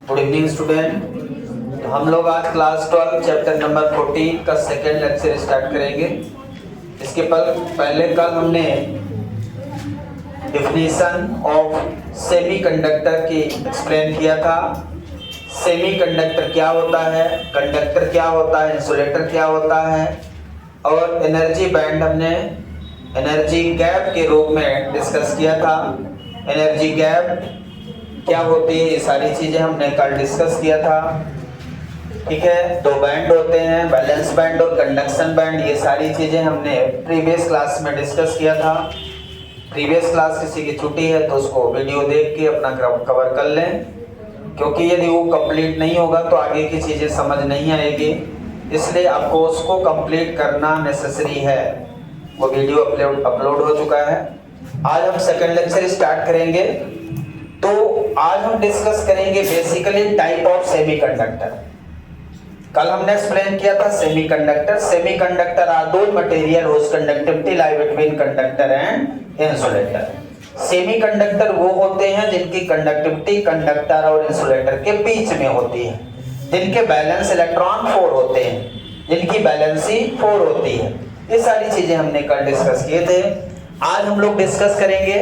Good evening student. तो हम लोग आज क्लास 12 चैप्टर नंबर 14 का सेकेंड लेक्चर स्टार्ट करेंगे। इसके पहले कल हमने डिफिनीशन ऑफ सेमीकंडक्टर की एक्सप्लेन किया था। सेमीकंडक्टर क्या होता है, कंडक्टर क्या होता है, इंसुलेटर क्या होता है, और एनर्जी बैंड हमने एनर्जी गैप के रूप में डिस्कस किया था। एनर्जी गैप क्या होती है, ये सारी चीजें हमने कल डिस्कस किया था। ठीक है, दो बैंड होते हैं, बैलेंस बैंड और कंडक्शन बैंड। ये सारी चीजें हमने प्रीवियस क्लास में डिस्कस किया था। प्रीवियस क्लास किसी की छुट्टी है तो उसको वीडियो देख के अपना कवर कर लें, क्योंकि यदि वो कंप्लीट नहीं होगा तो आगे की चीजें समझ नहीं आएगी, इसलिए आपको उसको कंप्लीट करना नेसेसरी है। वो वीडियो अपलोड हो चुका है। आज हम सेकंड लेक्चर स्टार्ट करेंगे। तो आज हम डिस्कस करेंगे बेसिकली टाइप ऑफ सेमीकंडक्टर। कल हमने एक्सप्लेन किया था semiconductor are those material whose conductivity lie between conductor and insulator. Semiconductor वो होते हैं जिनकी कंडक्टिविटी कंडक्टर और इंसुलेटर के बीच में होती है, जिनके बैलेंस इलेक्ट्रॉन 4 होते हैं, जिनकी बैलेंसी 4 होती है। ये सारी चीजें हमने कल डिस्कस किए थे। आज हम लोग डिस्कस करेंगे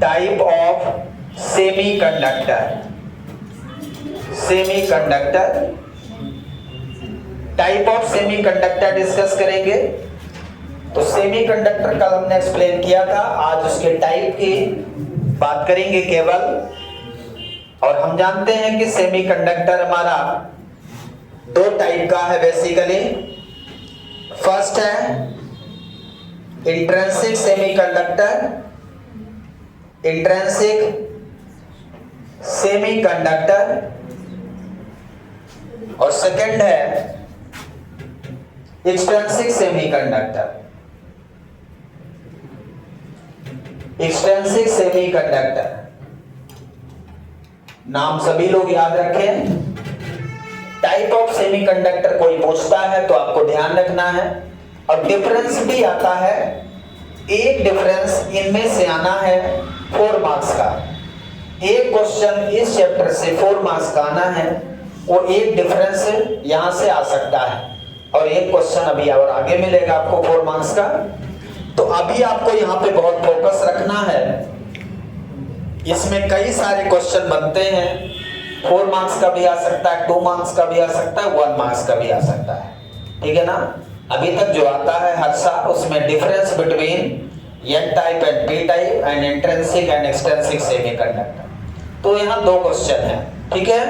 type of semiconductor. Type of semiconductor discuss करेंगे। तो सेमीकंडक्टर कल हमने एक्सप्लेन किया था, आज उसके टाइप की बात करेंगे केवल। और हम जानते हैं कि सेमीकंडक्टर हमारा दो टाइप का है बेसिकली। फर्स्ट है इंट्रिंसिक सेमीकंडक्टर, और सेकंड है एक्सट्रिंसिक सेमीकंडक्टर। नाम सभी लोग याद रखें। टाइप ऑफ सेमीकंडक्टर कोई पूछता है तो आपको ध्यान रखना है। और डिफरेंस भी आता है, एक डिफरेंस इनमें से आना है 4 मार्क्स का। एक क्वेश्चन इस चैप्टर से 4 मार्क्स का आना है, वो एक डिफरेंस यहां से आ सकता है, और एक क्वेश्चन अभी और आगे मिलेगा आपको 4 मार्क्स का। तो अभी आपको यहाँ पे बहुत फोकस रखना है। इसमें कई सारे क्वेश्चन बनते हैं, 4 मार्क्स का भी आ सकता है, 2 मार्क्स का भी आ सकता है, 1 मार्क्स का भी आ सकता है। ठीक है ना। अभी तक जो आता है हर साल, उसमें difference between N type and P type and intrinsic and extrinsic semiconductor. तो यहाँ 2 क्वेश्चन है। ठीक है,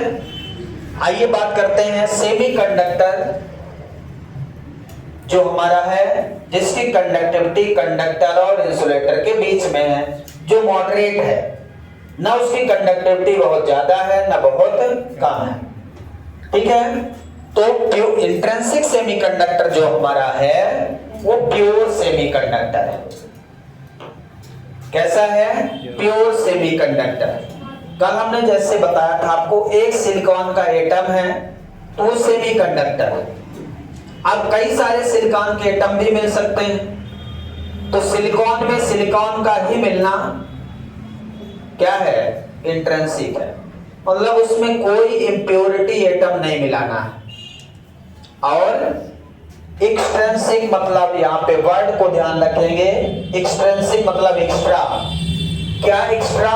आइए बात करते हैं सेमीकंडक्टर जो हमारा है, जिसकी कंडक्टिविटी कंडक्टर और इंसुलेटर के बीच में है, जो मॉडरेट है, ना उसकी कंडक्टिविटी बहुत ज्यादा है ना बहुत कम है। ठीक है, तो इंट्रिंसिक सेमीकंडक्टर जो हमारा है वो प्योर सेमीकंडक्टर है। कैसा है? Pure semiconductor. कल हमने जैसे बताया था आपको, एक सिलिकॉन का एटम है तो वो सेमीकंडक्टर है। अब कई सारे सिलिकॉन के एटम भी मिल सकते हैं, तो सिलिकॉन में सिलिकॉन का ही मिलना क्या है? इंट्रिंसिक है। मतलब उसमें कोई इम्प्योरिटी एटम नहीं मिलाना है। और एक्सट्रिंसिक मतलब, यहाँ पे वर्ड को ध्यान रखेंगे, एक्सट्रिंसिक मतलब एक्स्ट्रा। क्या extra?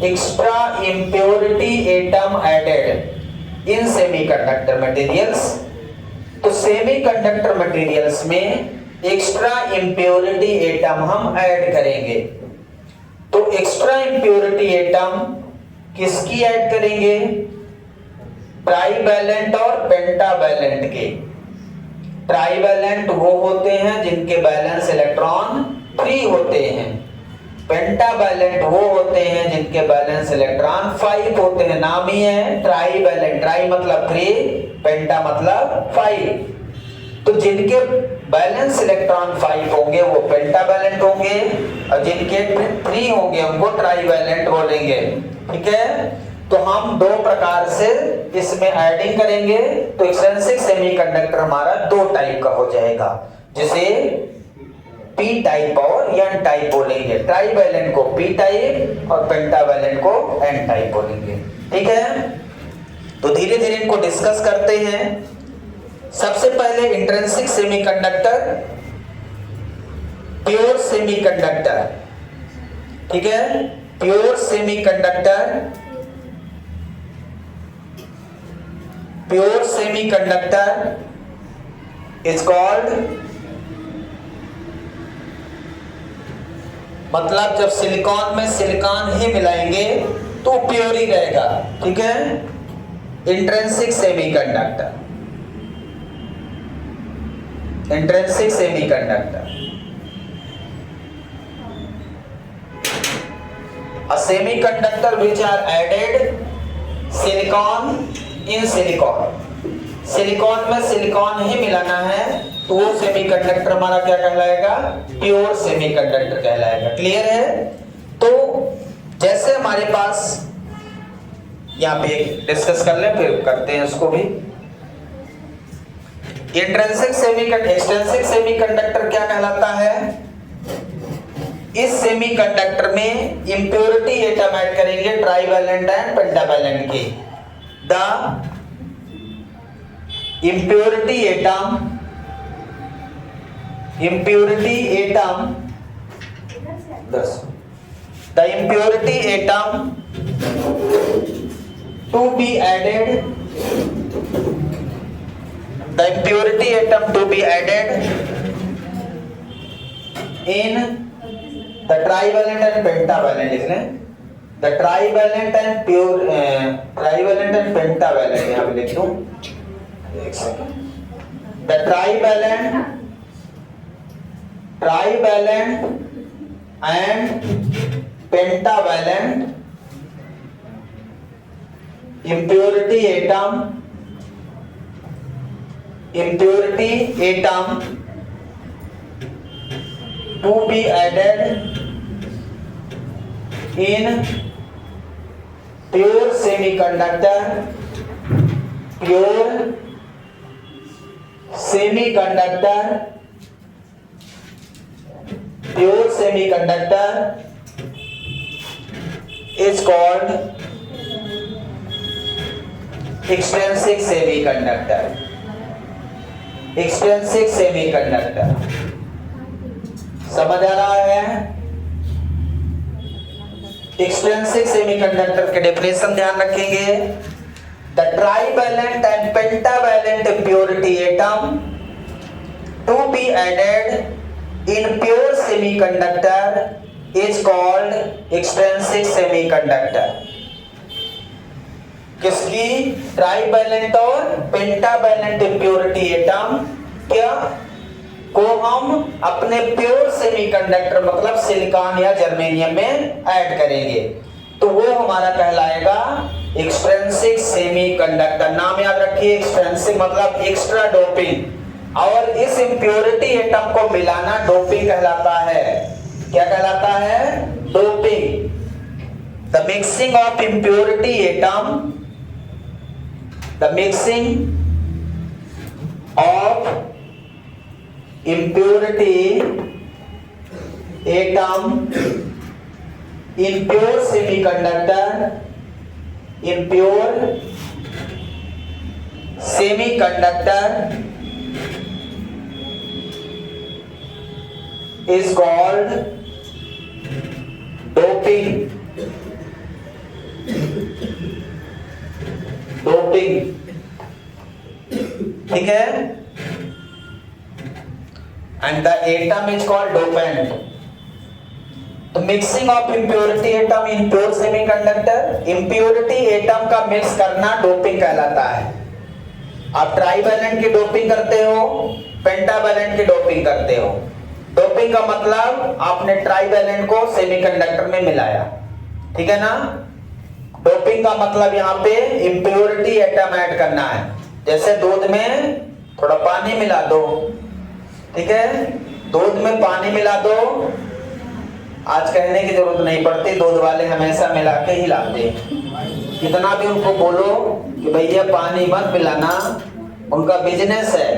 Extra impurity atom added in semiconductor materials. तो सेमीकंडक्टर मटेरियल्स में एक्स्ट्रा इम्प्योरिटी एटम हम ऐड करेंगे। तो एक्स्ट्रा इम्प्योरिटी एटम किसकी ऐड करेंगे? ट्राईवैलेंट और पेंटावैलेंट के। ट्राईवैलेंट वो होते हैं जिनके बैलेंस इलेक्ट्रॉन 3 होते हैं, पेंटावैलेंट वो होते हैं जिनके बैलेंस इलेक्ट्रॉन 5 होते हैं। नाम ही है ट्राईवैलेंट। ट्राई मतलब 3, पेंटा मतलब 5। तो जिनके बैलेंस इलेक्ट्रॉन 5 होंगे वो पेंटावैलेंट होंगे, और जिनके 3 होंगे उनको ट्राईवैलेंट बोलेंगे। ठीक है, तो हम 2 प्रकार से इसमें एडिंग करेंगे। तो एक्सट्रिंसिक सेमीकंडक्टर हमारा 2 टाइप का हो जाएगा, जिसे पी टाइप और एन टाइप बोलेंगे। ट्राईवैलेंट को पी टाइप और पेंटावैलेंट को एन टाइप बोलेंगे। ठीक है, तो धीरे धीरे इनको डिस्कस करते हैं। सबसे पहले इंट्रिंसिक सेमीकंडक्टर, प्योर सेमीकंडक्टर। ठीक है, pure semiconductor, pure semiconductor is called, मतलब जब सिलिकॉन में सिलिकॉन ही मिलाएंगे तो प्योर ही रहेगा। ठीक है, intrinsic semiconductor, intrinsic semiconductor. A semiconductor which are added silicon in silicon, silicon में सिलिकॉन ही मिलाना है तो वो सेमीकंडक्टर हमारा क्या कहलाएगा? प्योर सेमीकंडक्टर कहलाएगा। क्लियर है? तो जैसे हमारे पास यहाँ पे डिस्कस कर लें, फिर करते हैं उसको भी। इंट्रिंसिक सेमीकंडक्टर, एक्सट्रिंसिक सेमीकंडक्टर क्या कहलाता है? इस सेमीकंडक्टर में इंप्योरिटी एटम ऐड करेंगे ट्राईवैलेंट एंड पेंटावैलेंट के। The impurity atom, impurity atom, the impurity atom to be added, the impurity atom to be added in the trivalent and pentavalent, isn't it? The trivalent and pure trivalent and pentavalent, यहाँ पे लिख दूं एक second. The trivalent and pentavalent impurity atom to be added in pure semiconductor, pure semiconductor, pure semiconductor is called extrinsic semiconductor, extrinsic semiconductor। समझ आ रहा है? Extrinsic semiconductor के definition ध्यान रखेंगे। The trivalent and pentavalent impurity atom to be added in pure semiconductor is called extrinsic semiconductor। किसकी? Trivalent और pentavalent impurity atom क्या को हम अपने प्योर सेमीकंडक्टर मतलब सिलिकॉन या जर्मेनियम में ऐड करेंगे तो वो हमारा कहलाएगा एक्सट्रिंसिक सेमीकंडक्टर। नाम याद रखिए, एक्सट्रिंसिक मतलब एक्स्ट्रा डोपिंग, और इस इंप्योरिटी एटम को मिलाना डोपिंग कहलाता है। क्या कहलाता है? Doping. The mixing of impurity atom, the mixing of impurity atom in pure semiconductor, in pure semiconductor is called doping, doping। ठीक है? and the atom is called dopant। तो mixing of impurity atom in pure semiconductor, impurity atom का mix करना doping कहलाता है। आप trivalent की doping करते हो, पेंटावैलेंट की डोपिंग करते हो। डोपिंग का मतलब आपने ट्राईवैलेंट को सेमीकंडक्टर में मिलाया। ठीक है ना? डोपिंग का मतलब यहाँ पे impurity atom ऐड करना है। जैसे दूध में थोड़ा पानी मिला दो, ठीक है? दूध में पानी मिला दो, आज कहने की जरूरत नहीं पड़ती, दूध वाले हमेशा मिला के ही लाते हैं। कितना भी उनको बोलो कि भैया पानी मत मिलाना, उनका बिजनेस है।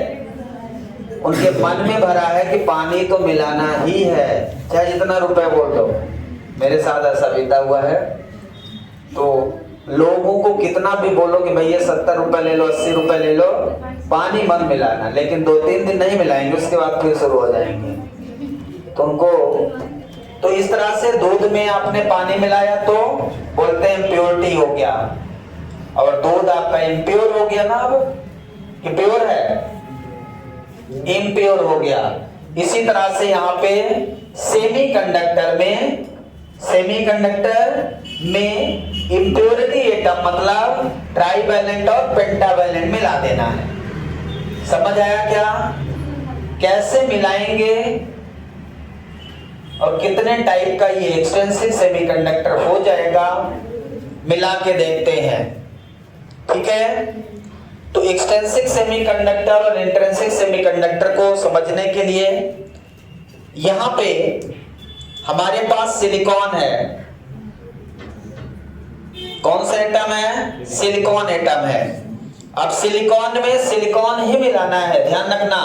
उनके मन में भरा है कि पानी तो मिलाना ही है, चाहे जितना रुपए बोल दो। मेरे साथ ऐसा बीता हुआ है। तो लोगों को कितना भी बोलो कि भैया 70 रुपए ले लो, 80 रुपए ले लो, पानी मत मिलाना, लेकिन 2-3 दिन नहीं मिलाएंगे, उसके बाद फिर शुरू हो जाएंगे। तो उनको तो इस तरह से दूध में आपने पानी मिलाया तो बोलते हैं इम्प्योरिटी हो गया, और दूध आपका इम्प्योर हो गया ना, अब कि प्योर है, इम्प्योर हो गया। इसी तरह से यहाँ पे सेमीकंडक्टर में इम्प्योरिटी एटम मतलब ट्राइवैलेंट और पेंटावैलेंट मिला देना है। समझ आया क्या? कैसे मिलाएंगे और कितने टाइप का ये एक्सटेंसिव सेमीकंडक्टर हो जाएगा, मिला के देखते हैं। ठीक है, तो एक्सटेंसिव सेमीकंडक्टर और इंट्रिंसिक सेमीकंडक्टर को समझने के लिए यहां पे हमारे पास सिलिकॉन है। कौन सा एटम है? सिलिकॉन एटम है। अब सिलिकॉन में सिलिकॉन ही मिलाना है, ध्यान रखना,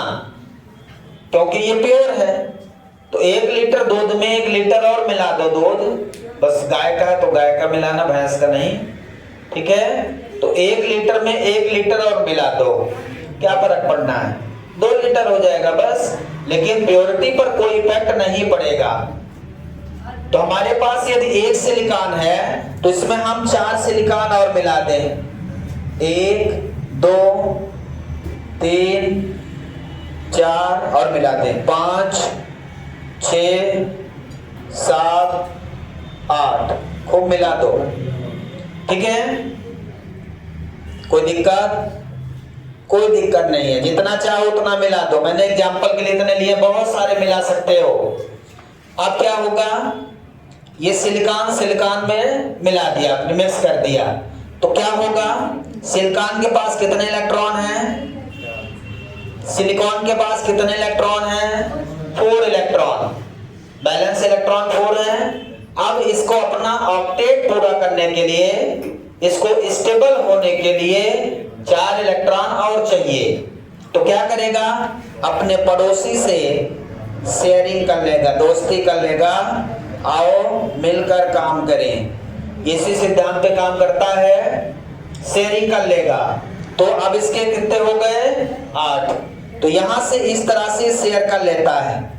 क्योंकि ये प्योर है। तो 1 लीटर दूध में 1 लीटर और मिला दो दूध, बस गाय का है तो गाय का मिलाना, भैंस का नहीं। ठीक है, तो 1 लीटर में 1 लीटर और मिला दो, क्या फर्क पड़ना है, 2 लीटर हो जाएगा बस, लेकिन प्योरिटी पर कोई इफेक्ट नहीं पड़ेगा। तो हमारे पास यदि 1 सिलिकॉन है तो इसमें हम 4 सिलिकॉन और मिला दें, 1 2 3 4 और मिला दें, 5 6 7 8, खूब मिला दो। ठीक है, कोई दिक्कत? कोई दिक्कत नहीं है, जितना चाहो उतना मिला दो। मैंने एग्जांपल के लिए इतने लिए, बहुत सारे मिला सकते हो। अब क्या होगा, ये सिलिकॉन सिलिकॉन में मिला दिया आपने, मिक्स कर दिया, तो क्या होगा, सिलिकॉन के पास कितने इलेक्ट्रॉन हैं? सिलिकॉन के पास कितने इलेक्ट्रॉन हैं? 4 इलेक्ट्रॉन, बैलेंस इलेक्ट्रॉन 4 हैं। अब इसको अपना ऑक्टेट पूरा करने के लिए, इसको स्टेबल होने के लिए 4 इलेक्ट्रॉन और चाहिए। तो क्या करेगा, अपने पड़ोसी से शेयरिंग कर लेगा, दोस्ती कर लेगा, आओ मिलकर काम करें। इसी सिद्धांत पे काम करता है, शेयरिंग कर लेगा। तो अब इसके कितने हो गए? 8। तो यहां से इस तरह से शेयर कर लेता है,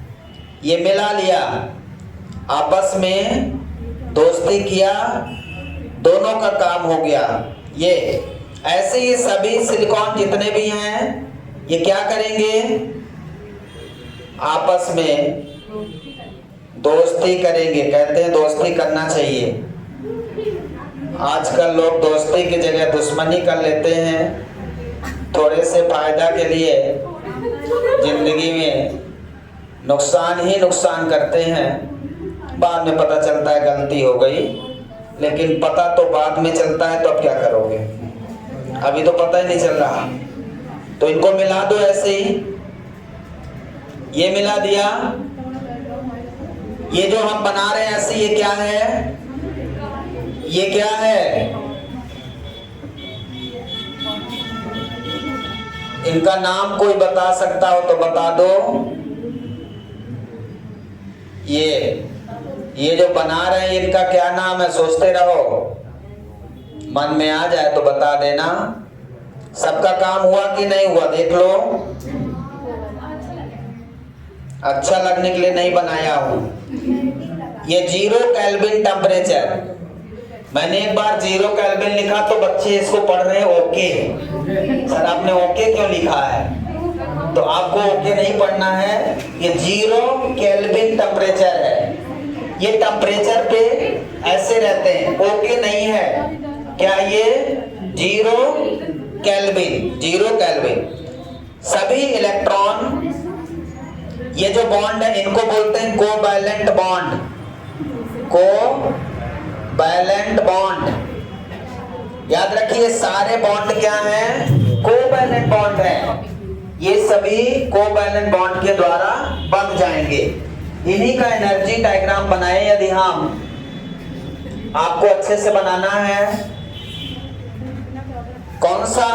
ये मिला लिया, आपस में दोस्ती किया, दोनों का काम हो गया। ये ऐसे ही सभी सिलिकॉन जितने भी हैं ये क्या करेंगे, आपस में दोस्ती करेंगे। कहते हैं दोस्ती करना चाहिए, आजकल लोग दोस्ती की जगह दुश्मनी कर लेते हैं, थोड़े से फायदा के लिए जिंदगी में नुकसान ही नुकसान करते हैं। बाद में पता चलता है गलती हो गई, लेकिन पता तो बाद में चलता है, तो अब क्या करोगे, अभी तो पता ही नहीं चल रहा। तो इनको मिला दो ऐसे ही, ये मिला दिया। ये जो हम बना रहे हैं ऐसे, ये क्या है, ये क्या है, इनका नाम कोई बता सकता हो तो बता दो। ये जो बना रहे हैं इनका क्या नाम है, सोचते रहो, मन में आ जाए तो बता देना। सबका काम हुआ कि नहीं हुआ देख लो, अच्छा लगने के लिए नहीं बनाया हूं। ये 0 केल्विन टेम्परेचर, मैंने एक बार 0 केल्विन लिखा तो बच्चे इसको पढ़ रहे हैं ओके। सर आपने ओके क्यों लिखा है, तो आपको ओके नहीं पढ़ना है, ये 0 केल्विन टेम्परेचर है। ये टेम्परेचर पे ऐसे रहते हैं, ओके नहीं है क्या, ये 0 केल्विन, 0 केल्विन। सभी इलेक्ट्रॉन, ये जो बॉन्ड है इनको बोलते हैं कोवैलेंट बॉन्ड, कोवैलेंट बॉन्ड। याद रखिए सारे बॉन्ड क्या हैं, कोवैलेंट बॉन्ड है। ये सभी कोवैलेंट बॉन्ड के द्वारा बन जाएंगे। इन्हीं का एनर्जी डायग्राम बनाए यदि हम, आपको अच्छे से बनाना है। कौन सा,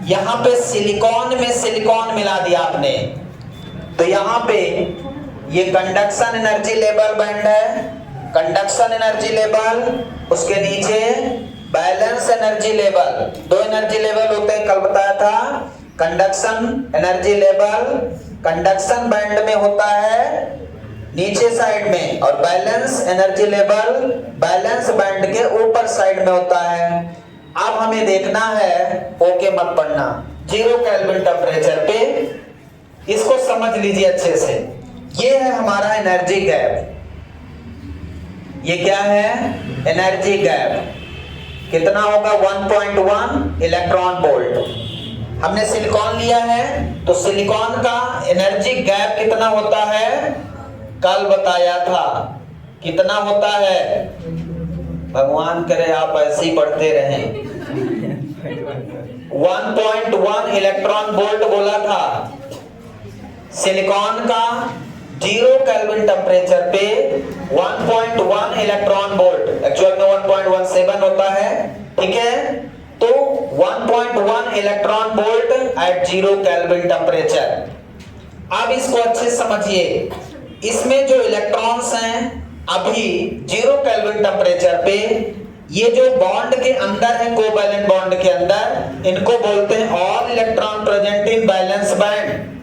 यहां पे सिलिकॉन में सिलिकॉन मिला दिया आपने, तो यहाँ पे ये कंडक्शन एनर्जी लेवल बैंड है, कंडक्शन एनर्जी लेवल, उसके नीचे बैलेंस एनर्जी लेवल। दो एनर्जी लेवल होते हैं, कल बताया था। Conduction energy level conduction band में होता है नीचे साइड में, और balance energy level balance band के ऊपर साइड में होता है। अब हमें देखना है, ओके मत पढ़ना, 0 केल्विन टेम्परेचर पे, इसको समझ लीजिए अच्छे से। ये है हमारा एनर्जी गैप। ये क्या है? Energy gap. कितना होगा? 1.1 इलेक्ट्रॉन वोल्ट। हमने सिलिकॉन लिया है, तो सिलिकॉन का एनर्जी गैप कितना होता है? कल बताया था। कितना होता है? भगवान करे आप ऐसे ही पढ़ते रहें। 1.1 इलेक्ट्रॉन वोल्ट बोला था। सिलिकॉन का 0 केल्विन टेम्परेचर पे 1.1 इलेक्ट्रॉन वोल्ट, एक्चुअल में 1.17 होता है, ठीक है। तो 1.1 electron volt at 0 kelvin temperature. अब इसको अच्छे से समझिए, इसमें जो इलेक्ट्रॉन्स हैं अभी 0 केल्विन टेम्परेचर पे, ये जो बॉन्ड के अंदर है, कोवैलेंट बॉन्ड के अंदर, इनको बोलते हैं all electron present in balance band.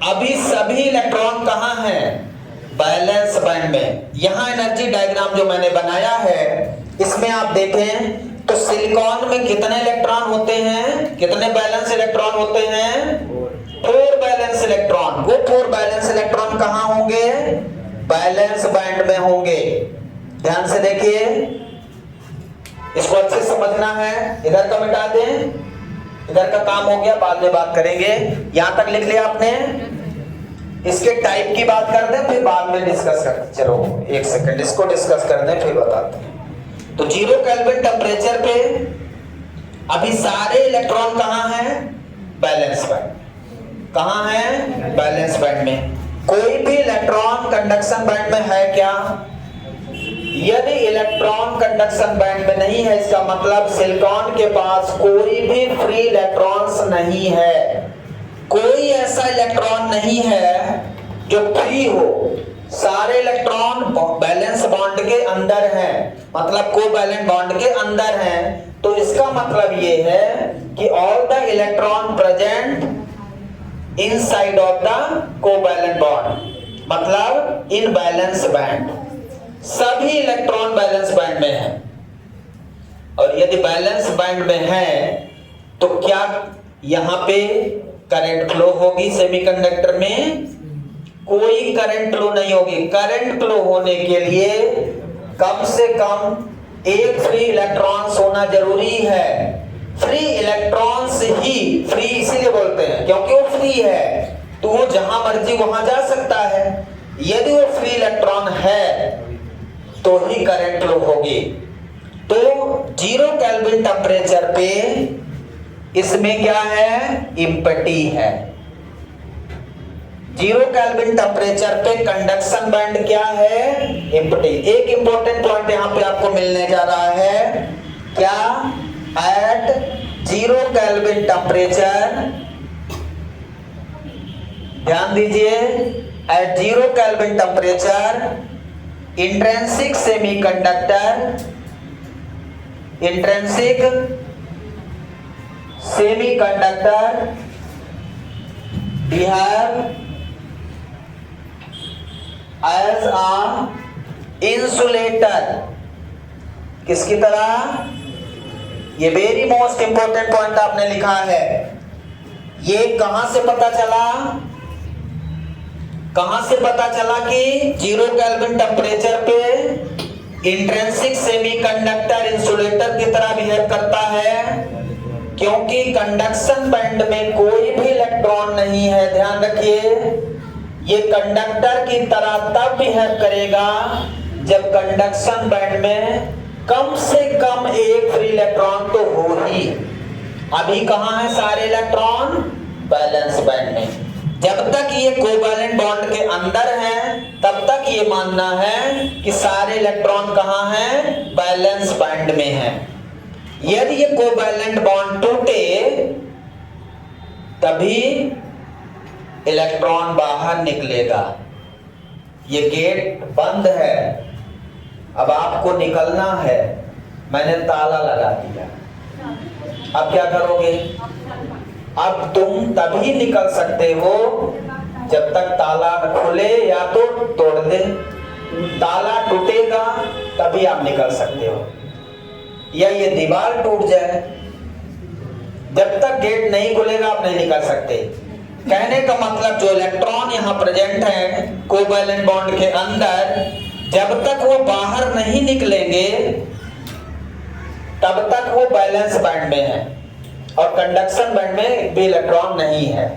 अभी सभी इलेक्ट्रॉन कहां हैं? बैलेंस बैंड में। यहां एनर्जी डायग्राम जो मैंने बनाया है, इसमें आप देखें तो सिलिकॉन में कितने इलेक्ट्रॉन होते हैं? कितने बैलेंस इलेक्ट्रॉन होते हैं? 4 बैलेंस इलेक्ट्रॉन। वो 4 बैलेंस इलेक्ट्रॉन कहां होंगे? बैलेंस बैंड में होंगे। ध्यान से देखिए, इसको अच्छे से समझना है। इधर का मिटा दें, इधर का काम हो गया, बाद में बात करेंगे। यहां तक लिख लिया आपने? इसके टाइप की बात कर दें, फिर बाद में डिस्कस करते। चलो एक सेकंड, इसको डिस्कस कर दें, फिर बताते हैं। तो 0 केल्विन टेम्परेचर पे अभी सारे इलेक्ट्रॉन कहां हैं? Balance band. कहां है? बैलेंस बैंड में। कोई भी इलेक्ट्रॉन कंडक्शन बैंड में है क्या? यदि इलेक्ट्रॉन कंडक्शन बैंड में नहीं है, इसका मतलब सिलिकॉन के पास कोई भी फ्री इलेक्ट्रॉन्स नहीं है। कोई ऐसा इलेक्ट्रॉन नहीं है जो फ्री हो। सारे इलेक्ट्रॉन बैलेंस बॉन्ड के अंदर हैं, मतलब कोवैलेंट बॉन्ड के अंदर हैं। तो इसका मतलब ये है कि all the electron present inside of the covalent bond, मतलब इन बैलेंस बैंड। सभी इलेक्ट्रॉन बैलेंस बैंड में है। और यदि बैलेंस बैंड में है तो क्या यहां पे करंट फ्लो होगी? सेमीकंडक्टर में कोई करंट फ्लो नहीं होगी। करंट फ्लो होने के लिए कम से कम एक फ्री इलेक्ट्रॉन्स होना जरूरी है। फ्री इलेक्ट्रॉन्स ही, फ्री इसीलिए बोलते हैं क्योंकि वो फ्री है, तो वो जहां मर्जी वहां जा सकता है। यदि वो फ्री इलेक्ट्रॉन है तो ही करंट फ्लो होगी। तो 0 केल्विन टेम्परेचर पे इसमें क्या है? इम्पटी है। 0 केल्विन टेम्परेचर पे कंडक्शन बैंड क्या है? इम्पटी। एक इंपॉर्टेंट पॉइंट यहां पे आपको मिलने जा रहा है, क्या? एट 0 केल्विन टेम्परेचर, ध्यान दीजिए, at 0 kelvin temperature intrinsic semiconductor behave as a insulator। किसकी तरह? ये वेरी मोस्ट इंपॉर्टेंट पॉइंट आपने लिखा है। ये कहां से पता चला? कहां से पता चला कि 0 केल्विन टेम्परेचर पे इंट्रिंसिक सेमीकंडक्टर इंसुलेटर की तरह बिहेव करता है? क्योंकि कंडक्शन बैंड में कोई भी इलेक्ट्रॉन नहीं है। ध्यान रखिए, ये कंडक्टर की तरह तब बिहेव करेगा जब कंडक्शन बैंड में कम से कम एक फ्री इलेक्ट्रॉन तो हो ही। अभी कहां है सारे इलेक्ट्रॉन? बैलेंस बैंड में। जब तक ये कोवैलेंट बॉन्ड के अंदर हैं, तब तक ये मानना है कि सारे इलेक्ट्रॉन कहां हैं? बैलेंस बैंड में हैं। यदि ये कोवैलेंट बॉन्ड टूटे, तभी इलेक्ट्रॉन बाहर निकलेगा। ये गेट बंद है, अब आपको निकलना है, मैंने ताला लगा दिया। अब क्या करोगे? अब तुम तभी निकल सकते हो जब तक ताला न खुले या तो तोड़ दे। ताला टूटेगा तभी आप निकल सकते हो, या ये दीवार टूट जाए। जब तक गेट नहीं खुलेगा आप नहीं निकल सकते। कहने का मतलब जो इलेक्ट्रॉन यहाँ प्रेजेंट है कोवैलेंट बॉन्ड के अंदर, जब तक वो बाहर नहीं निकलेंगे तब तक वो बैलेंस बैंड में है, और कंडक्शन बैंड में एक भी इलेक्ट्रॉन नहीं है।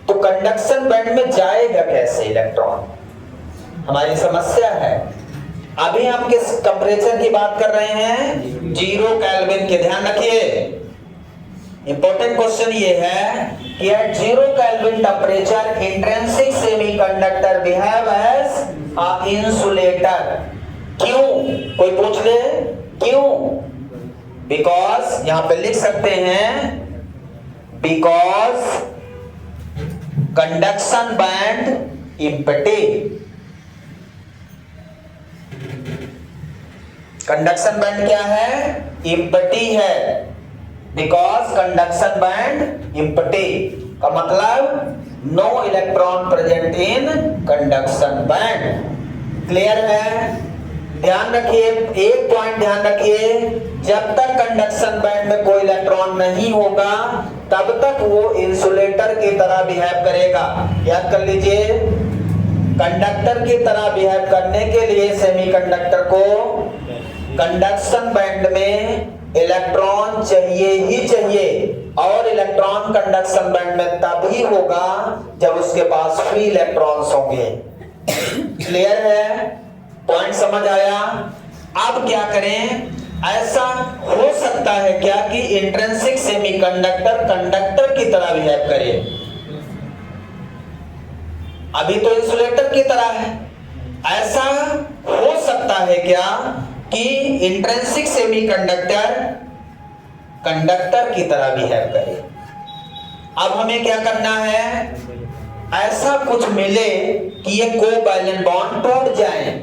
तो कंडक्शन बैंड में जाएगा कैसे इलेक्ट्रॉन, हमारी समस्या है। अभी हम किस टेम्परेचर की बात कर रहे हैं? 0 केल्विन के। ध्यान रखिए, इंपॉर्टेंट क्वेश्चन ये है कि at 0 kelvin temperature intrinsic semiconductor behave as a insulator. क्यों? कोई पूछ ले क्यों? बिकॉज यहां पे लिख सकते हैं because conduction band empty. Conduction band क्या है? एम्प्टी है। बिकॉज कंडक्शन बैंड एम्प्टी का मतलब no electron present in conduction band. Clear है? ध्यान रखिए, एक पॉइंट ध्यान रखिए, जब तक कंडक्शन बैंड में कोई इलेक्ट्रॉन नहीं होगा तब तक वो इंसुलेटर की तरह बिहेव करेगा। याद कर लीजिए, कंडक्टर की तरह बिहेव करने के लिए सेमीकंडक्टर को कंडक्शन बैंड में इलेक्ट्रॉन चाहिए ही चाहिए, और इलेक्ट्रॉन कंडक्शन बैंड में तभी होगा जब उसके पास फ्री इलेक्ट्रॉन्स होंगे। क्लियर है? पॉइंट समझ आया? अब क्या करें? ऐसा हो सकता है क्या कि इंट्रिंसिक सेमीकंडक्टर कंडक्टर की तरह बिहेव करे? अभी तो इंसुलेटर की तरह है। ऐसा हो सकता है क्या कि इंट्रिंसिक सेमीकंडक्टर कंडक्टर की तरह बिहेव करे? अब हमें क्या करना है? ऐसा कुछ मिले कि ये कोवैलेंट बॉन्ड टूट जाए।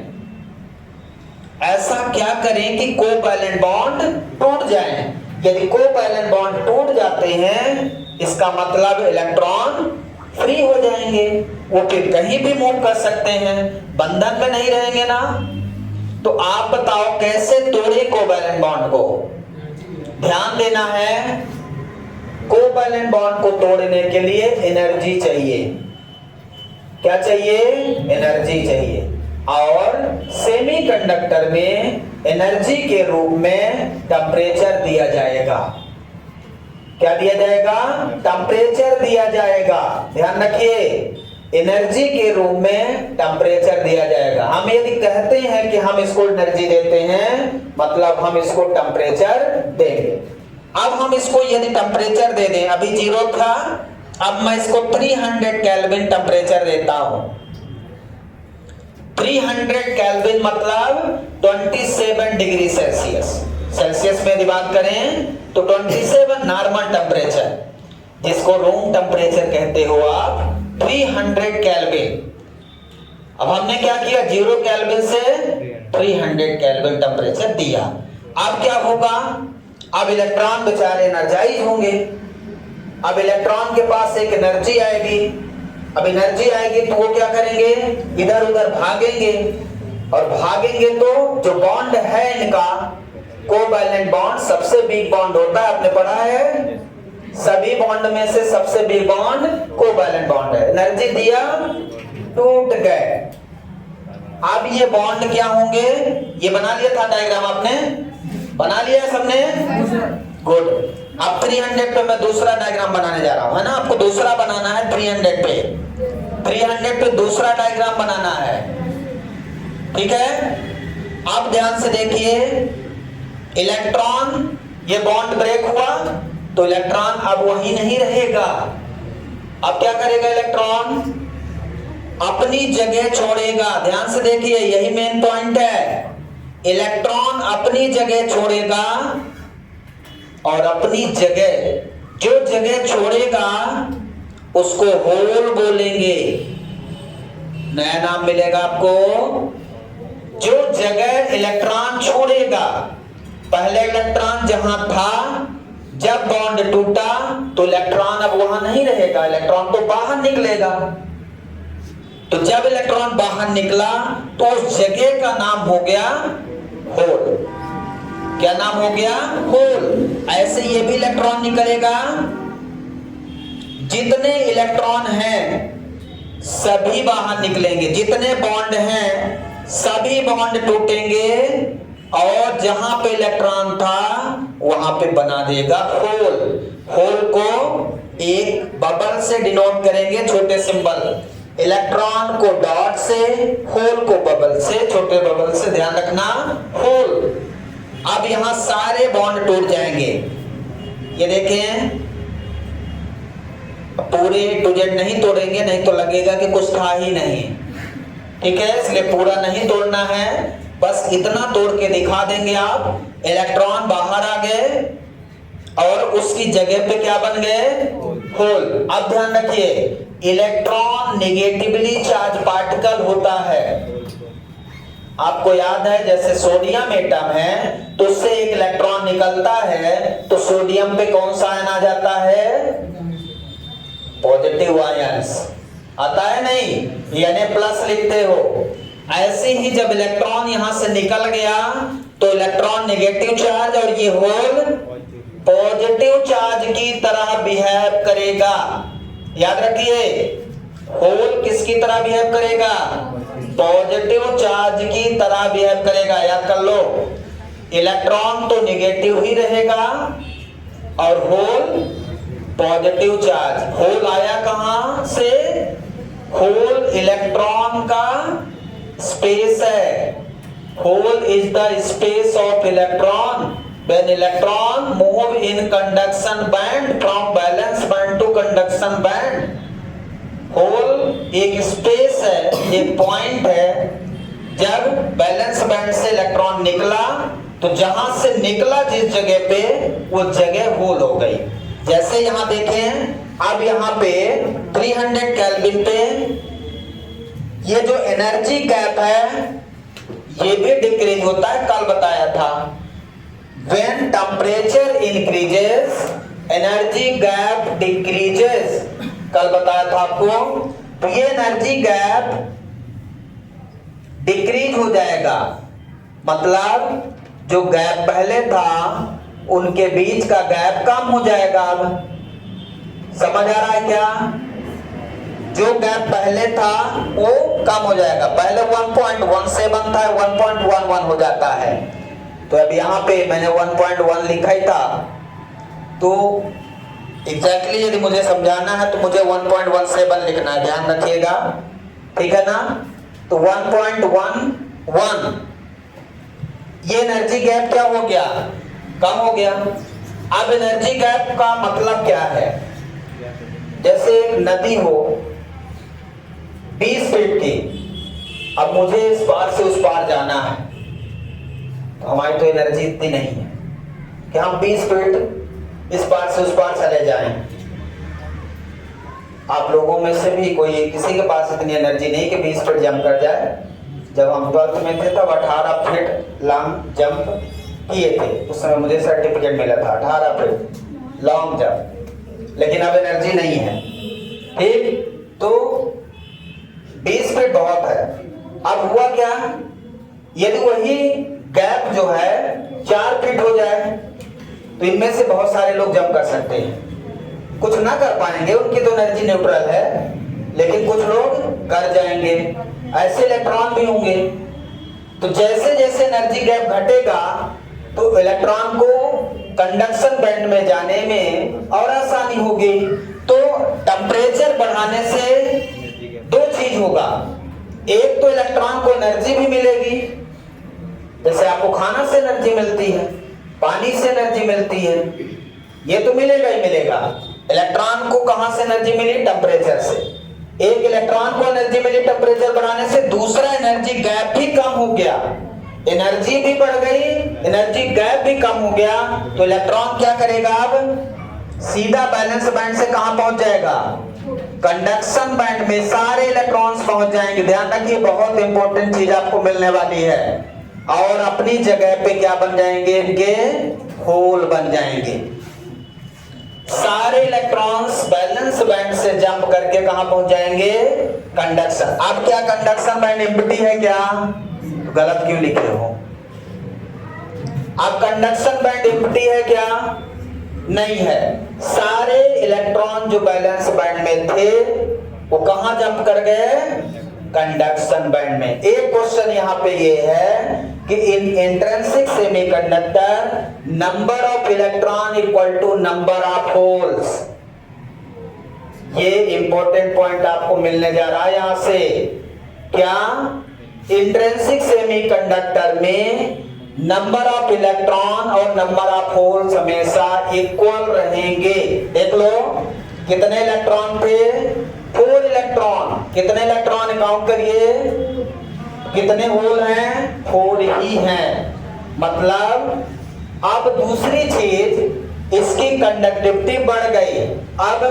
ऐसा क्या करें कि कोवैलेंट बॉन्ड टूट जाए? यदि कोवैलेंट बॉन्ड टूट जाते हैं इसका मतलब इलेक्ट्रॉन फ्री हो जाएंगे, वो फिर कहीं भी मूव कर सकते हैं, बंधन में नहीं रहेंगे ना। तो आप बताओ कैसे तोड़े कोवैलेंट बॉन्ड को? ध्यान देना है, कोवैलेंट बॉन्ड को तोड़ने के लिए एनर्जी चाहिए। क्या चाहिए? एनर्जी चाहिए। और सेमीकंडक्टर में एनर्जी के रूप में टेम्परेचर दिया जाएगा। क्या दिया जाएगा? टेम्परेचर दिया जाएगा। ध्यान रखिए, एनर्जी के रूप में टेम्परेचर दिया जाएगा। हम यदि कहते हैं कि हम इसको एनर्जी देते हैं मतलब हम इसको टेम्परेचर देंगे। अब हम इसको यदि टेम्परेचर दे दें, अभी 0 था, अब मैं इसको 300 केल्विन टेम्परेचर देता हूं। 300 केल्विन मतलब 27 डिग्री सेल्सियस। सेल्सियस में यदि बात करें तो 27 नॉर्मल टेम्परेचर, जिसको रूम टेम्परेचर कहते हो आप, 300 केल्विन। अब हमने क्या किया? 0 केल्विन से 300 केल्विन टेम्परेचर दिया। अब क्या होगा? अब इलेक्ट्रॉन बेचारे एनर्जाइज होंगे। अब इलेक्ट्रॉन के पास एक एनर्जी आएगी। अब एनर्जी आएगी तो वो क्या करेंगे? इधर उधर भागेंगे, और भागेंगे तो जो बॉन्ड है इनका, कोवैलेंट बॉन्ड सबसे वीक बॉन्ड होता है, आपने पढ़ा है। सभी बॉन्ड में से सबसे वीक बॉन्ड कोवैलेंट बॉन्ड है। एनर्जी दिया, टूट गए। अब ये बॉन्ड क्या होंगे? ये बना लिया था डायग्राम, आपने बना लिया सबने? गुड। अब 300 पे मैं दूसरा डायग्राम बनाने जा रहा हूं, है ना? आपको दूसरा बनाना है 300 पे। 300 पे दूसरा डायग्राम बनाना है, ठीक है? अब ध्यान से देखिए, इलेक्ट्रॉन, ये बॉन्ड ब्रेक हुआ तो इलेक्ट्रॉन अब वहीं नहीं रहेगा। अब क्या करेगा इलेक्ट्रॉन? अपनी जगह छोड़ेगा। ध्यान से देखिए, यही मेन पॉइंट है। इलेक्ट्रॉन अपनी जगह छोड़ेगा, और अपनी जगह, जो जगह छोड़ेगा उसको होल बोलेंगे। नया नाम मिलेगा आपको। जो जगह इलेक्ट्रॉन छोड़ेगा, पहले इलेक्ट्रॉन जहां था, जब बॉन्ड टूटा तो इलेक्ट्रॉन अब वहां नहीं रहेगा, इलेक्ट्रॉन तो बाहर निकलेगा। तो जब इलेक्ट्रॉन बाहर निकला तो उस जगह का नाम हो गया होल। क्या नाम हो गया? होल। ऐसे ये भी इलेक्ट्रॉन निकलेगा। जितने इलेक्ट्रॉन हैं सभी बाहर निकलेंगे, जितने बॉन्ड हैं सभी बॉन्ड टूटेंगे और जहां पे इलेक्ट्रॉन था वहां पे बना देगा होल। होल को एक बबल से डिनोट करेंगे, छोटे सिंबल। इलेक्ट्रॉन को डॉट से, होल को बबल से, छोटे बबल से, ध्यान रखना होल। अब यहां सारे बॉन्ड टूट जाएंगे। ये देखें, पूरे टू जेड नहीं तोड़ेंगे, नहीं तो लगेगा कि कुछ था ही नहीं। ठीक है, इसलिए पूरा नहीं तोड़ना है, बस इतना तोड़ के दिखा देंगे आप। इलेक्ट्रॉन बाहर आ गए और उसकी जगह पे क्या बन गए? होल। अब ध्यान रखिए, इलेक्ट्रॉन नेगेटिवली चार्ज पार्टिकल होता है। आपको याद है, जैसे सोडियम एटम है तो उससे एक इलेक्ट्रॉन निकलता है तो सोडियम पे कौन सा आयन आ जाता है? पॉजिटिव आयंस आता है, नहीं यानी प्लस लिखते हो। ऐसे ही जब इलेक्ट्रॉन यहां से निकल गया तो इलेक्ट्रॉन नेगेटिव चार्ज और ये होल पॉजिटिव चार्ज की तरह बिहेव करेगा। याद रखिए, होल किसकी तरह बिहेव करेगा? पॉजिटिव चार्ज की तरह बिहेव करेगा। याद कर लो, इलेक्ट्रॉन तो नेगेटिव ही रहेगा और होल पॉजिटिव चार्ज। होल आया कहां से? होल इलेक्ट्रॉन का स्पेस है। Hole is the space of electron when electron move in conduction band from valence band to conduction band। Hole एक स्पेस है, एक पॉइंट है। जब बैलेंस बैंड से इलेक्ट्रॉन निकला तो जहां से निकला जिस जगह पे, वो जगह होल हो गई। जैसे यहां देखें, अब यहां पे 300 केल्विन पे ये जो एनर्जी गैप है ये भी डिक्रीज होता है, कल बताया था। When temperature increases, energy gap decreases, कल बताया था आपको। तो ये एनर्जी गैप डिक्रीज हो जाएगा, मतलब जो गैप पहले था उनके बीच का गैप कम हो जाएगा। अब समझ आ रहा है क्या? जो गैप पहले था वो कम हो जाएगा। पहले 1.17 था, 1.11 हो जाता है। तो अब यहाँ पे मैंने 1.1 लिखा ही था, तो एग्जैक्टली यदि मुझे समझाना है तो मुझे 1.17 लिखना है, ध्यान रखिएगा। ठीक है ना? तो 1.11, ये एनर्जी गैप क्या हो गया? कम हो गया। अब एनर्जी गैप का मतलब क्या है? जैसे एक नदी हो 20 फीट की, अब मुझे इस पार से उस पार जाना है, हमारी तो एनर्जी इतनी नहीं है कि हम 20 फीट इस पार से उस पार चले जाएं। आप लोगों में से भी कोई किसी के पास इतनी एनर्जी नहीं कि 20 फीट जंप कर जाए। जब हम 12th में थे तब 18 फीट लॉन्ग जंप किए थे, उस समय मुझे सर्टिफिकेट मिला था 18 फीट लॉन्ग जंप, लेकिन अब एनर्जी नहीं है। ठीक, तो 20 फीट बहुत है। अब हुआ क्या, यदि वही गैप जो है 4 फीट हो जाए तो इनमें से बहुत सारे लोग जंप कर सकते हैं। कुछ ना कर पाएंगे, उनकी तो एनर्जी न्यूट्रल है, लेकिन कुछ लोग कर जाएंगे। ऐसे इलेक्ट्रॉन भी होंगे। तो जैसे जैसे एनर्जी गैप घटेगा तो इलेक्ट्रॉन को कंडक्शन बैंड में जाने में और आसानी होगी। तो टेम्परेचर बढ़ाने से दो चीज होगा, एक तो इलेक्ट्रॉन को एनर्जी भी मिलेगी, जैसे आपको खाना से एनर्जी मिलती है, पानी से एनर्जी मिलती है, ये तो मिलेगा ही मिलेगा। इलेक्ट्रॉन को कहां से एनर्जी मिली? टेम्परेचर से। एक इलेक्ट्रॉन को एनर्जी मिली टेम्परेचर बढ़ाने से, दूसरा एनर्जी गैप भी कम हो गया, एनर्जी भी बढ़ गई, एनर्जी गैप भी कम हो गया। तो इलेक्ट्रॉन क्या करेगा? अब सीधा बैलेंस बैंड से कहां पहुंच जाएगा? कंडक्शन बैंड में सारे इलेक्ट्रॉन्स पहुंच जाएंगे। ध्यान रखिए, बहुत इंपॉर्टेंट चीज आपको मिलने वाली है। और अपनी जगह पे क्या बन जाएंगे, इनके होल बन जाएंगे। सारे इलेक्ट्रॉन्स बैलेंस बैंड से जंप करके कहां पहुंच जाएंगे, कंडक्शन। अब क्या कंडक्शन बैंड एम्प्टी है क्या, तो गलत क्यों लिखे हो? अब कंडक्शन बैंड एम्प्टी है क्या, नहीं है। सारे इलेक्ट्रॉन जो बैलेंस बैंड में थे वो कहां जंप कर गए, कंडक्शन बैंड में। एक क्वेश्चन यहां पे ये है कि in intrinsic semiconductor number of electron equal to number of holes. ये इंपॉर्टेंट पॉइंट आपको मिलने जा रहा है यहां से। क्या इंट्रिंसिक सेमीकंडक्टर में नंबर ऑफ इलेक्ट्रॉन और नंबर ऑफ होल्स हमेशा इक्वल रहेंगे। देख लो, कितने इलेक्ट्रॉन थे, 4 इलेक्ट्रॉन। कितने इलेक्ट्रॉन काउंट करिए, कितने होल हैं, 4 ही हैं। मतलब अब दूसरी चीज, इसकी कंडक्टिविटी बढ़ गई। अब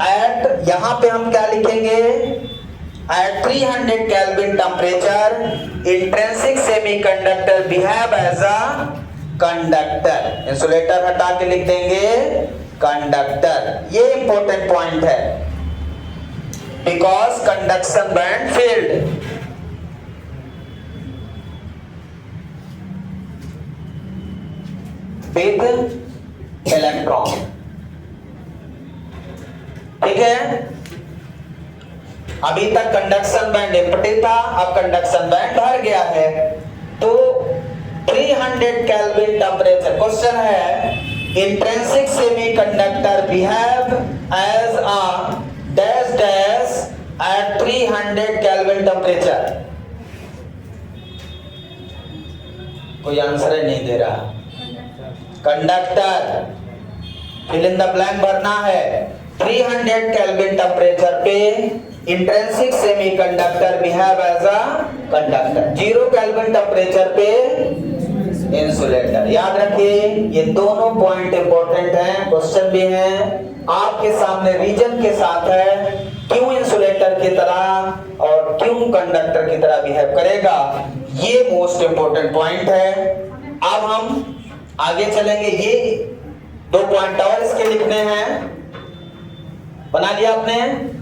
एट, यहां पे हम क्या लिखेंगे, at 300 Kelvin temperature, intrinsic semiconductor behave as a conductor। Insulator हटा के लिख देंगे कंडक्टर। ये इंपॉर्टेंट पॉइंट है, because conduction band field with electron. ठीक है, अभी तक कंडक्शन बैंड एम्प्टी था, अब कंडक्शन बैंड भर गया है। तो 300 केल्विन टेम्परेचर, क्वेश्चन है intrinsic semiconductor behave as a dash dash at 300 kelvin temperature. कोई आंसर ही नहीं दे रहा। Conductor, fill in the blank भरना है। 300 केल्विन टेम्परेचर पे intrinsic semiconductor behave as a conductor. 0 kelvin temperature पे इंसुलेटर। याद रखिए, ये दोनों पॉइंट इंपॉर्टेंट हैं, क्वेश्चन भी हैं आपके सामने, रीजन के साथ है। क्यों इंसुलेटर की तरह और क्यों कंडक्टर की तरह बिहेव करेगा, ये मोस्ट इंपॉर्टेंट पॉइंट है। अब हम आगे चलेंगे। ये 2 पॉइंट और इसके लिखने हैं, बना लिया आपने।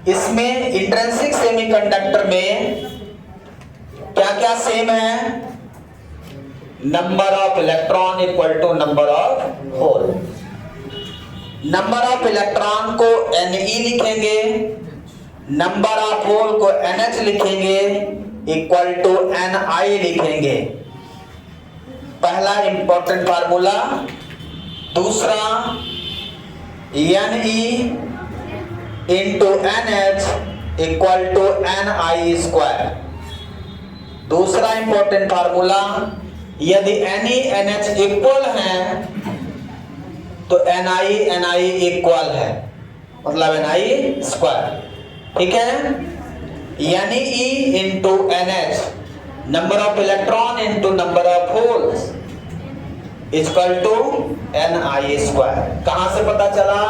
इसमें इंट्रिंसिक सेमीकंडक्टर में क्या क्या सेम है, number of electron equal to number of hole. Number of electron को Ne लिखेंगे, नंबर ऑफ होल को NH लिखेंगे, इक्वल टू Ni लिखेंगे। पहला इंपॉर्टेंट फार्मूला। दूसरा Ne into NH equal to Ni square. दूसरा इंपॉर्टेंट फार्मूला, यदि Ne NH इक्वल है तो Ni इक्वल है, मतलब Ni स्क्वायर। ठीक है, यानी E into NH, number of electron into number of holes, equal to Ni square. कहां से पता चला,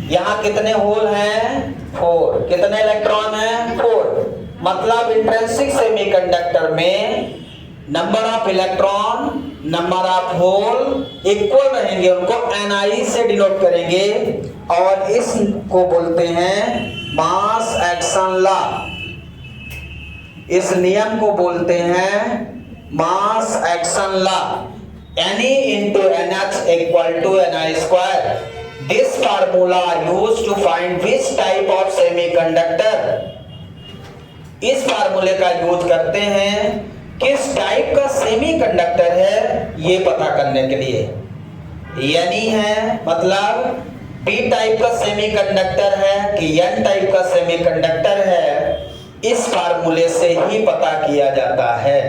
यहां कितने होल हैं, 4। कितने इलेक्ट्रॉन हैं, 4। मतलब इंट्रिंसिक सेमीकंडक्टर में number of electron number of hole equal रहेंगे, उनको Ni से डिनोट करेंगे और इसको बोलते हैं मास एक्शन लॉ। इस नियम को बोलते हैं mass action law. Ne into NH equal to Ni square. This formula used to find which type of semiconductor। इस फार्मूले का यूज करते हैं किस टाइप का सेमीकंडक्टर है ये पता करने के लिए। यानी है मतलब पी टाइप का सेमीकंडक्टर है कि एन टाइप का सेमीकंडक्टर है, इस फार्मूले से ही पता किया जाता है।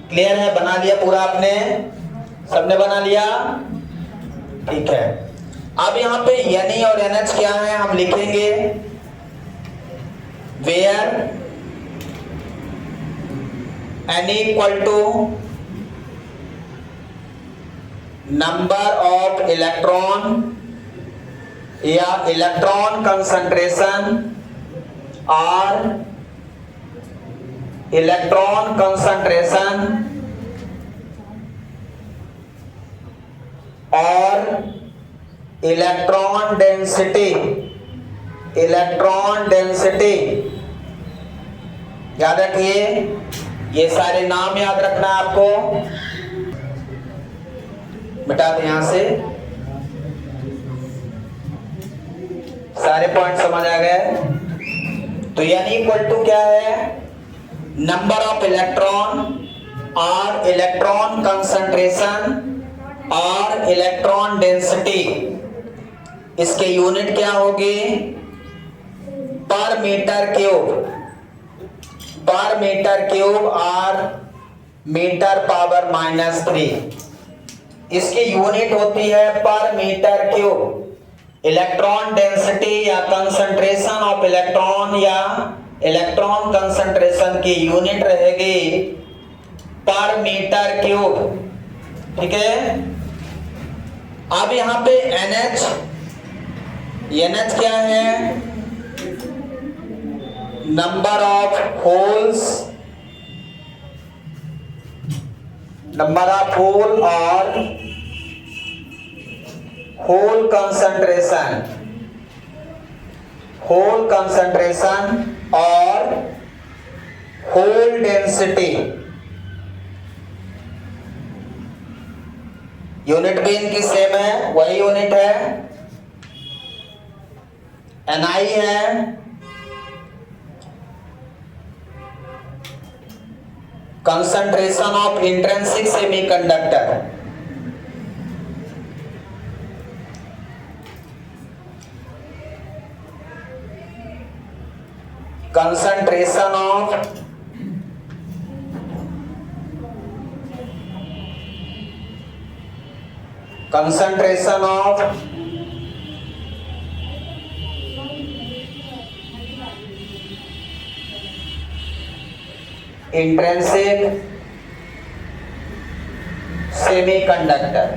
क्लियर है, बना लिया पूरा आपने, सबने बना लिया, ठीक है। अब यहाँ पे Ni और NH क्या है हम लिखेंगे, where N equal to number of electron या इलेक्ट्रॉन कंसंट्रेशन और इलेक्ट्रॉन कंसंट्रेशन और इलेक्ट्रॉन डेंसिटी, इलेक्ट्रॉन डेंसिटी याद रखिए, ये सारे नाम याद रखना है आपको। मिटा दे यहां से, सारे पॉइंट समझ आ गए। तो यानी इक्वल टू क्या है, नंबर ऑफ इलेक्ट्रॉन और इलेक्ट्रॉन कंसंट्रेशन और इलेक्ट्रॉन डेंसिटी, इसके यूनिट क्या होगी, पर मीटर क्यूब, पर मीटर क्यूब और मीटर पावर -3। इसकी यूनिट होती है पर मीटर क्यूब। इलेक्ट्रॉन डेंसिटी या कंसंट्रेशन ऑफ इलेक्ट्रॉन या इलेक्ट्रॉन कंसंट्रेशन की यूनिट रहेगी पर मीटर क्यूब, ठीक है। अब यहां पे NH, NH क्या है, number of holes, number of hole और होल कंसंट्रेशन, होल कंसंट्रेशन और होल डेंसिटी। यूनिट भी इनकी सेम है, वही यूनिट है, Ni है, concentration of intrinsic semiconductor, concentration of intrinsic semiconductor.